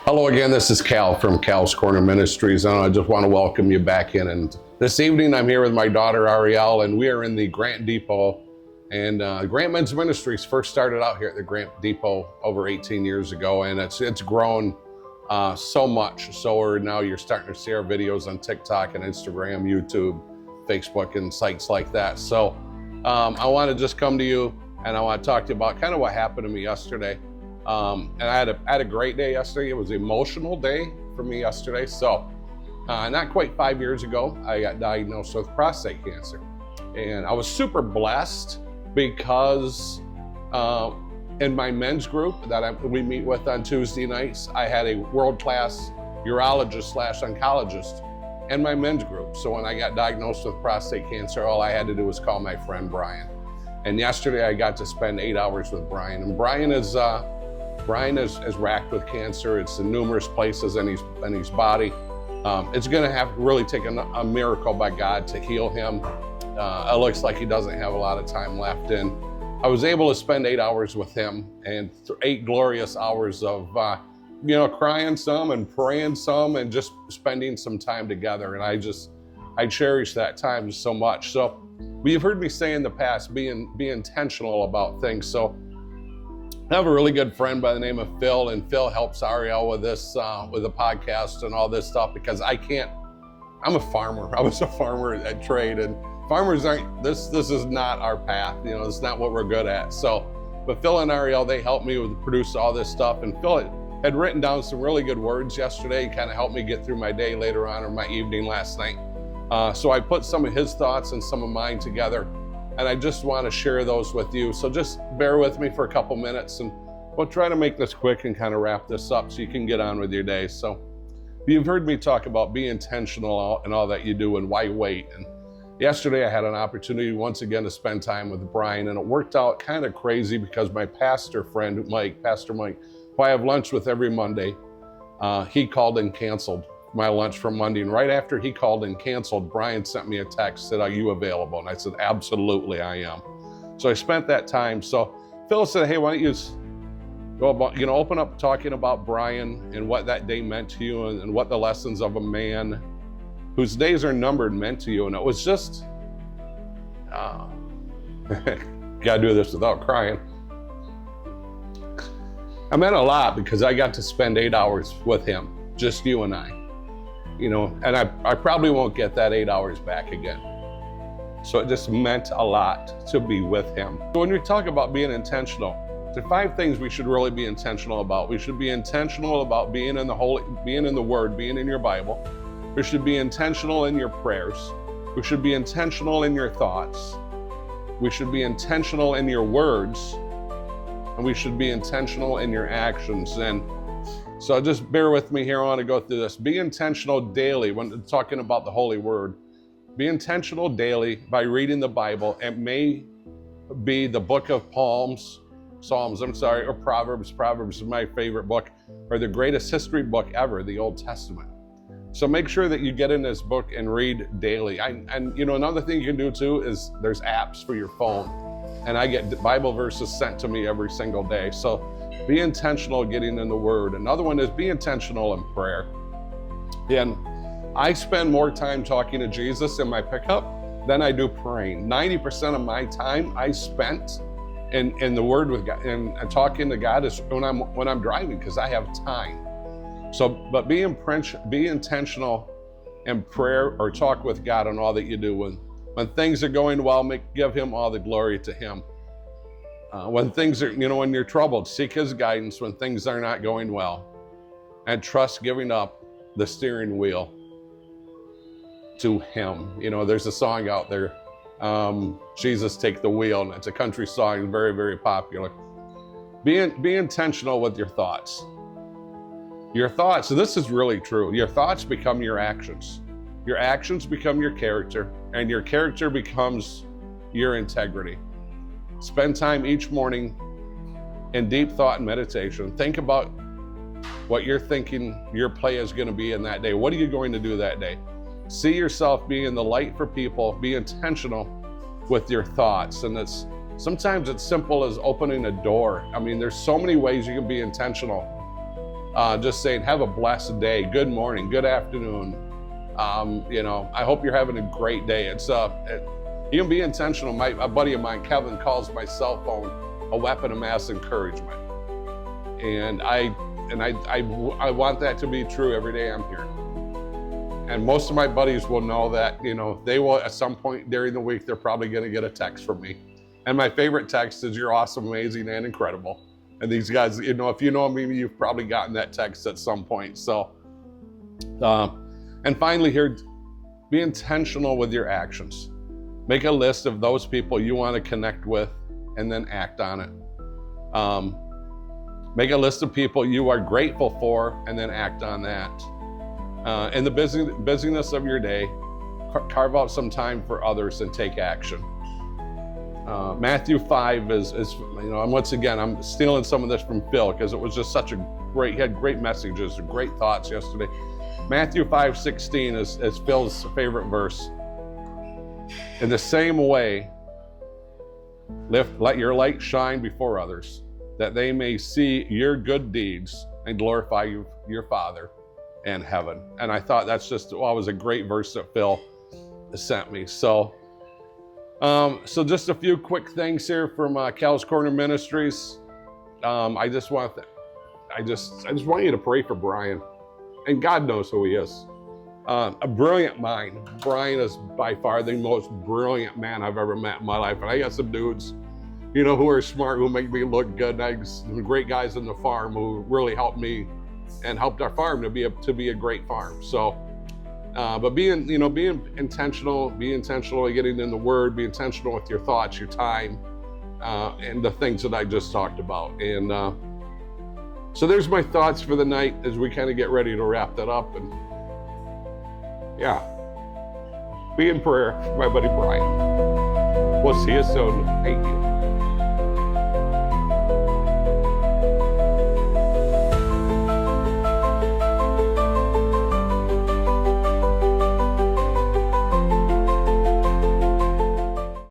Hello again, this is Cal from Cal's Corner Ministries, and I just want to welcome you back in. And this evening I'm here with my daughter Ariel, and we are in the Grant Depot. And Grant Men's Ministries first started out here at the Grant Depot over 18 years ago, and it's grown so much. So now you're starting to see our videos on TikTok and Instagram, YouTube, Facebook, and sites like that. So I want to just come to you and I want to talk to you about kind of what happened to me yesterday. And I had a great day yesterday. It was an emotional day for me yesterday. So not quite 5 years ago, I got diagnosed with prostate cancer. And I was super blessed because in my men's group that we meet with on Tuesday nights, I had a world-class urologist/oncologist in my men's group. So when I got diagnosed with prostate cancer, all I had to do was call my friend Brian. And yesterday I got to spend 8 hours with Brian. And Brian is racked with cancer. It's in numerous places in his body. It's going to have to really take a miracle by God to heal him. It looks like he doesn't have a lot of time left. And I was able to spend 8 hours with him, and 8 glorious hours of crying some and praying some and just spending some time together. And I cherish that time so much. So you've heard me say in the past, be intentional about things. So I have a really good friend by the name of Phil, and Phil helps Ariel with this, with the podcast and all this stuff, because I'm a farmer. I was a farmer at trade, and farmers this is not our path. It's not what we're good at. So, but Phil and Ariel, they helped me produce all this stuff, and Phil had written down some really good words yesterday, kind of helped me get through my day later on, or my evening last night. So I put some of his thoughts and some of mine together, and I just want to share those with you. So just bear with me for a couple minutes, and we'll try to make this quick and kind of wrap this up so you can get on with your day. So you've heard me talk about be intentional in all that you do and why wait. And yesterday I had an opportunity once again to spend time with Brian, and it worked out kind of crazy because my pastor friend, Pastor Mike, who I have lunch with every Monday, he called and canceled my lunch from Monday. And right after he called and canceled, Brian sent me a text, said, "Are you available?" And I said, "Absolutely, I am." So I spent that time. So Phil said, "Hey, why don't you go about, open up talking about Brian and what that day meant to you, and what the lessons of a man whose days are numbered meant to you." And it was just, gotta do this without crying. I meant a lot because I got to spend 8 hours with him, just you and I. And I probably won't get that 8 hours back again. So it just meant a lot to be with him. So when we talk about being intentional, there are 5 things we should really be intentional about. We should be intentional about being in the Word, being in your Bible. We should be intentional in your prayers. We should be intentional in your thoughts. We should be intentional in your words. And we should be intentional in your actions. And so just bear with me here. I want to go through this. Be intentional daily when talking about the Holy Word. Be intentional daily by reading the Bible. It may be the book of Psalms, or Proverbs. Proverbs is my favorite book, or the greatest history book ever, the Old Testament. So make sure that you get in this book and read daily. And another thing you can do too is there's apps for your phone. And I get Bible verses sent to me every single day. So be intentional getting in the Word. Another one is be intentional in prayer. And I spend more time talking to Jesus in my pickup than I do praying. 90% of my time I spent in the Word with God and talking to God is when I'm driving, because I have time. So, but be intentional in prayer, or talk with God on all that you do. When things are going well, give Him all the glory to Him. When things are, when you're troubled, seek His guidance when things are not going well, and trust giving up the steering wheel to Him. There's a song out there, Jesus Take the Wheel, and it's a country song, very, very popular. Be intentional with your thoughts. Your thoughts, and this is really true, your thoughts become your actions. Your actions become your character, and your character becomes your integrity. Spend time each morning in deep thought and meditation. Think about what you're thinking your play is going to be in that day. What are you going to do that day? See yourself being the light for people. Be intentional with your thoughts. And sometimes it's simple as opening a door. I mean, there's so many ways you can be intentional. just saying, have a blessed day, good morning, good afternoon. I hope you're having a great day. You can be intentional. A buddy of mine, Kevin, calls my cell phone a weapon of mass encouragement. And I want that to be true every day I'm here. And most of my buddies will know that, they will at some point during the week, they're probably going to get a text from me. And my favorite text is, "You're awesome, amazing, and incredible." And these guys, if you know me, you've probably gotten that text at some point. So, and finally here, be intentional with your actions. Make a list of those people you want to connect with and then act on it. Make a list of people you are grateful for and then act on that. In the busyness of your day, carve out some time for others and take action. Matthew 5 is once again, I'm stealing some of this from Phil because it was just he had great messages, great thoughts yesterday. Matthew 5:16 is Phil's favorite verse. In the same way, let your light shine before others, that they may see your good deeds and glorify your Father in heaven. And I thought that's was a great verse that Phil sent me. So just a few quick things here from Cal's Corner Ministries. I just want you to pray for Brian, and God knows who he is. A brilliant mind. Brian is by far the most brilliant man I've ever met in my life. And I got some dudes, who are smart, who make me look good. And some great guys in the farm who really helped me and helped our farm to be a great farm. So, but being intentional, be intentional getting in the Word, be intentional with your thoughts, your time, and the things that I just talked about. And so there's my thoughts for the night as we kind of get ready to wrap that up. And yeah, be in prayer for my buddy Brian. We'll see you soon. Thank you.